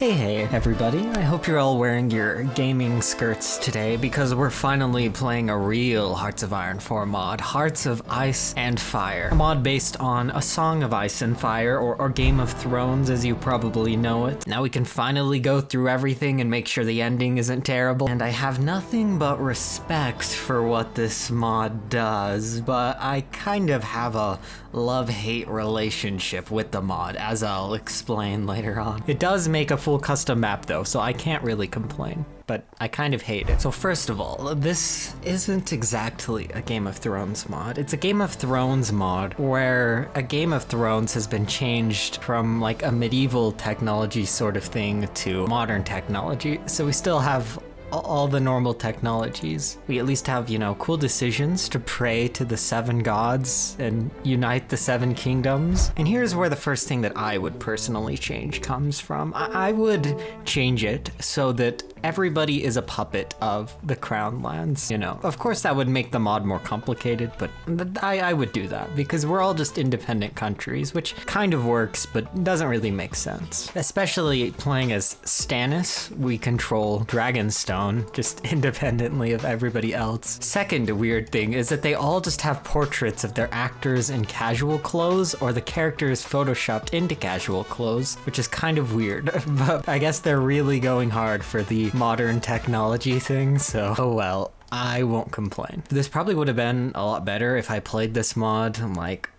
Hey everybody, I hope you're all wearing your gaming skirts today because we're finally playing a real Hearts of Iron 4 mod, Hearts of Ice and Fire. A mod based on A Song of Ice and Fire, or Game of Thrones as you probably know it. Now we can finally go through everything and make sure the ending isn't terrible. And I have nothing but respect for what this mod does, but I kind of have a love-hate relationship with the mod, as I'll explain later on. It does make a full custom map though, so I can't really complain, but I kind of hate it. So first of all, this isn't exactly a Game of Thrones mod. It's a Game of Thrones mod where a Game of Thrones has been changed from like a medieval technology sort of thing to modern technology. So we still have all the normal technologies. We at least have, you know, cool decisions to pray to the 7 gods and unite the 7 kingdoms. And here's where the first thing that I would personally change comes from. I would change it so that everybody is a puppet of the Crown Lands, you know. Of course that would make the mod more complicated, but I would do that because we're all just independent countries, which kind of works, but doesn't really make sense. Especially playing as Stannis, we control Dragonstone just independently of everybody else. Second weird thing is that they all just have portraits of their actors in casual clothes, or the characters photoshopped into casual clothes, which is kind of weird, but I guess they're really going hard for the modern technology thing, so oh well, I won't complain. This probably would have been a lot better if I played this mod like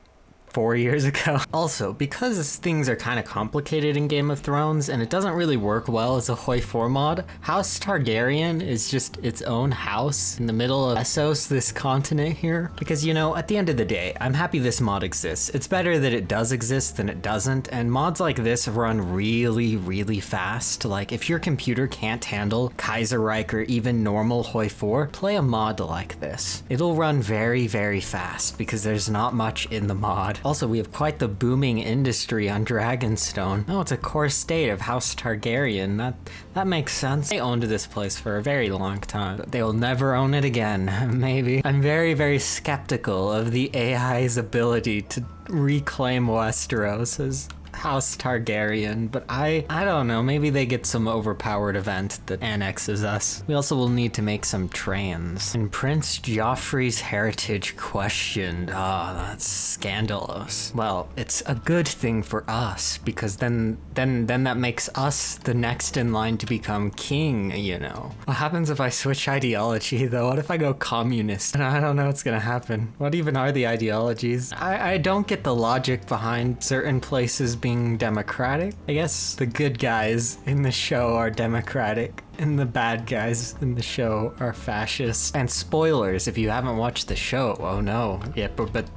4 years ago. Also, because things are kind of complicated in Game of Thrones and it doesn't really work well as a Hoi4 mod, House Targaryen is just its own house in the middle of Essos, this continent here. Because, you know, at the end of the day, I'm happy this mod exists. It's better that it does exist than it doesn't, and mods like this run really, really fast. Like, if your computer can't handle Kaiserreich or even normal Hoi4, play a mod like this. It'll run very, very fast because there's not much in the mod. Also, we have quite the booming industry on Dragonstone. Oh, it's a core state of House Targaryen. That makes sense. They owned this place for a very long time, but they will never own it again, maybe. I'm very, very skeptical of the AI's ability to reclaim Westeros as House Targaryen, but I don't know, maybe they get some overpowered event that annexes us. We also will need to make some trains. And Prince Joffreys Heritage questioned. Ah, that's scandalous. Well, it's a good thing for us, because then that makes us the next in line to become king, you know. What happens if I switch ideology though? What if I go communist? I don't know what's gonna happen. What even are the ideologies? I don't get the logic behind certain places being democratic. I guess the good guys in the show are democratic and the bad guys in the show are fascist. And spoilers if you haven't watched the show. Oh no. Yeah, but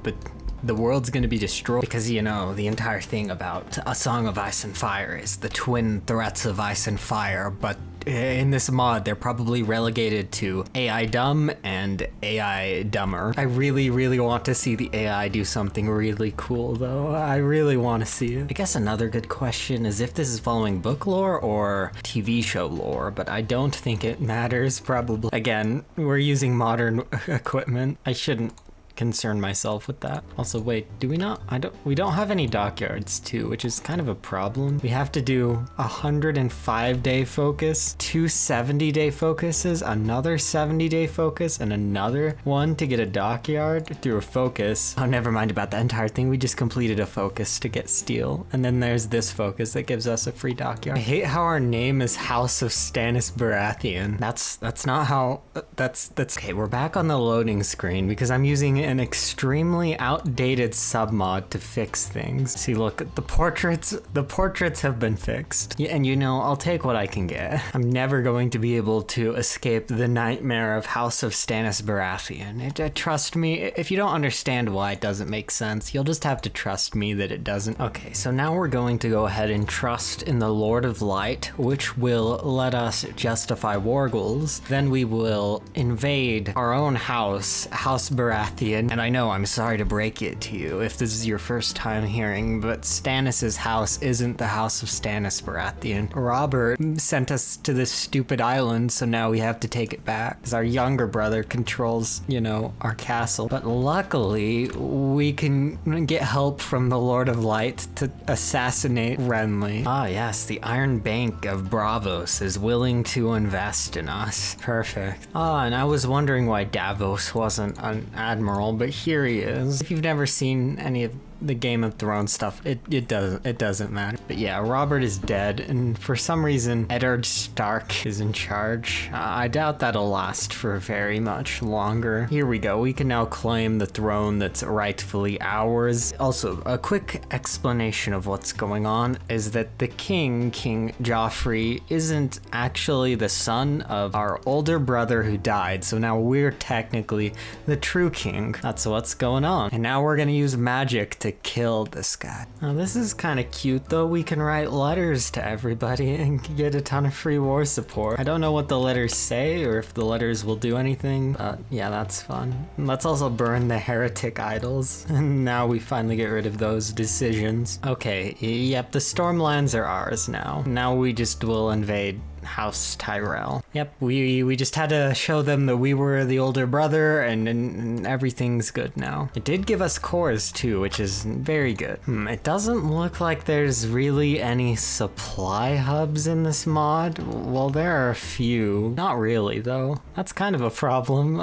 the world's gonna be destroyed because, you know, the entire thing about A Song of Ice and Fire is the twin threats of ice and fire, but in this mod, they're probably relegated to AI dumb and AI dumber. I really, really want to see the AI do something really cool, though. I really want to see it. I guess another good question is if this is following book lore or TV show lore, but I don't think it matters, probably. Again, we're using modern equipment. I shouldn't concern myself with that. Also, wait, do we not? We don't have any dockyards too, which is kind of a problem. We have to do 105-day focus, 2 70-day focuses, another 70-day focus, and another one to get a dockyard through a focus. Oh, never mind about that entire thing. We just completed a focus to get steel. And then there's this focus that gives us a free dockyard. I hate how our name is House of Stannis Baratheon. That's not how, that's okay. We're back on the loading screen because I'm using an extremely outdated submod to fix things. See, look, the portraits have been fixed. Yeah, and you know, I'll take what I can get. I'm never going to be able to escape the nightmare of House of Stannis Baratheon. Trust me, if you don't understand why it doesn't make sense, you'll just have to trust me that it doesn't. Okay, so now we're going to go ahead and trust in the Lord of Light, which will let us justify war goals. Then we will invade our own house, House Baratheon, Baratheon. And I know I'm sorry to break it to you if this is your first time hearing, but Stannis' house isn't the house of Stannis Baratheon. Robert sent us to this stupid island, so now we have to take it back. Because our younger brother controls, you know, our castle. But luckily, we can get help from the Lord of Light to assassinate Renly. Ah yes, the Iron Bank of Braavos is willing to invest in us. Perfect. Ah, and I was wondering why Davos wasn't an admiral, but here he is. If you've never seen any of the Game of Thrones stuff, it doesn't matter. But yeah, Robert is dead, and for some reason, Eddard Stark is in charge. I doubt that'll last for very much longer. Here we go. We can now claim the throne that's rightfully ours. Also, a quick explanation of what's going on is that the king, King Joffrey, isn't actually the son of our older brother who died, so now we're technically the true king. That's what's going on. And now we're gonna use magic to kill this guy. Now this is kind of cute though. We can write letters to everybody and get a ton of free war support. I don't know what the letters say or if the letters will do anything, but yeah, that's fun. Let's also burn the heretic idols. And now we finally get rid of those decisions. Okay, yep, the Stormlands are ours now. Now we just will invade House Tyrell. Yep, we just had to show them that we were the older brother, and everything's good now. It did give us cores too, which is very good. It doesn't look like there's really any supply hubs in this mod. Well, there are a few. Not really though. That's kind of a problem.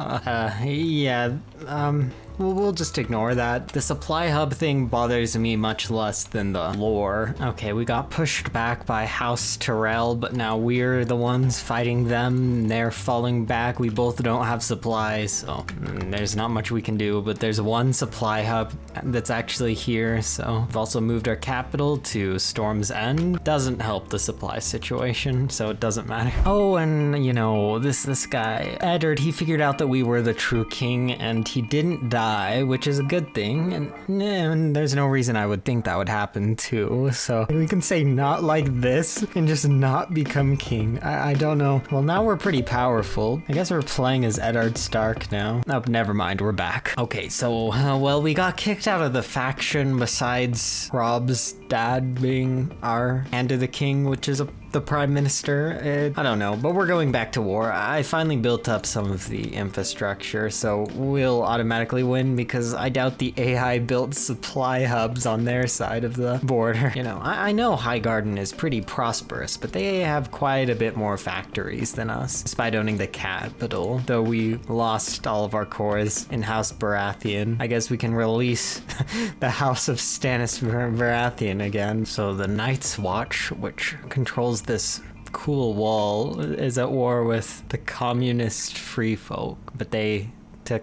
We'll just ignore that. The supply hub thing bothers me much less than the lore. Okay, we got pushed back by House Tyrell, but now we're the ones fighting them. They're falling back. We both don't have supplies, so there's not much we can do, but there's one supply hub that's actually here, so we've also moved our capital to Storm's End. Doesn't help the supply situation, so it doesn't matter. Oh, and you know, this guy, Eddard, he figured out that we were the true king, and he didn't die, which is a good thing, and there's no reason I would think that would happen too, so we can say not like this and just not become king. I don't know. Well, now we're pretty powerful. I guess we're playing as Eddard Stark now. Oh, never mind, we're back. Okay, so, well, we got kicked out of the faction besides Rob's dad being our Hand of the King, which is the prime minister. I don't know, but we're going back to war. I finally built up some of the infrastructure, so we'll automatically win because I doubt the AI built supply hubs on their side of the border. You know, I know Highgarden is pretty prosperous, but they have quite a bit more factories than us, despite owning the capital. Though we lost all of our cores in House Baratheon, I guess we can release the House of Stannis Baratheon again. So the Night's Watch, which controls this cool wall, is at war with the communist free folk, but they took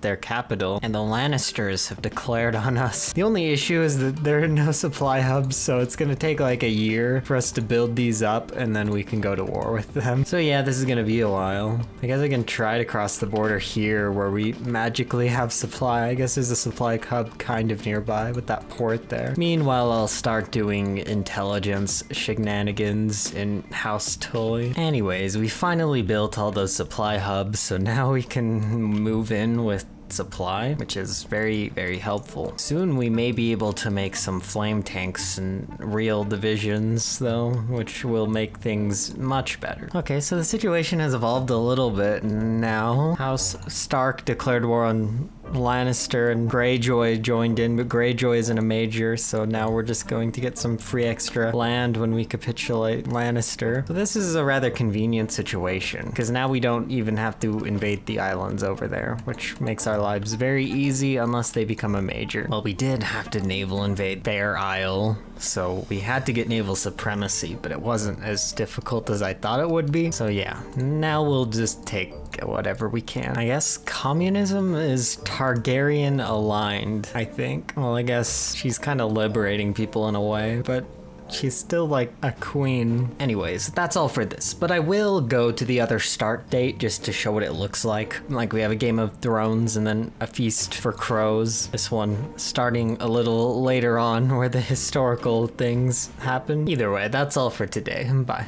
their capital, and the Lannisters have declared on us. The only issue is that there are no supply hubs, so it's gonna take like a year for us to build these up, and then we can go to war with them. So yeah, this is gonna be a while. I guess I can try to cross the border here where we magically have supply. I guess there's a supply hub kind of nearby with that port there. Meanwhile, I'll start doing intelligence shenanigans in House Tully. Anyways, we finally built all those supply hubs, so now we can move in with supply, which is very, very helpful. Soon we may be able to make some flame tanks and real divisions though, which will make things much better. Okay, so the situation has evolved a little bit now. House Stark declared war on Lannister, and Greyjoy joined in, but Greyjoy isn't a major, so now we're just going to get some free extra land when we capitulate Lannister. So this is a rather convenient situation, because now we don't even have to invade the islands over there, which makes our lives very easy unless they become a major. Well, we did have to naval invade Bear Isle, so we had to get naval supremacy, but it wasn't as difficult as I thought it would be. So yeah, now we'll just take whatever we can. I guess communism is Targaryen aligned, I think. Well, I guess she's kind of liberating people in a way, but she's still like a queen. Anyways, that's all for this, but I will go to the other start date just to show what it looks like. Like we have a Game of Thrones and then a Feast for Crows. This one starting a little later on where the historical things happen. Either way, that's all for today. Bye.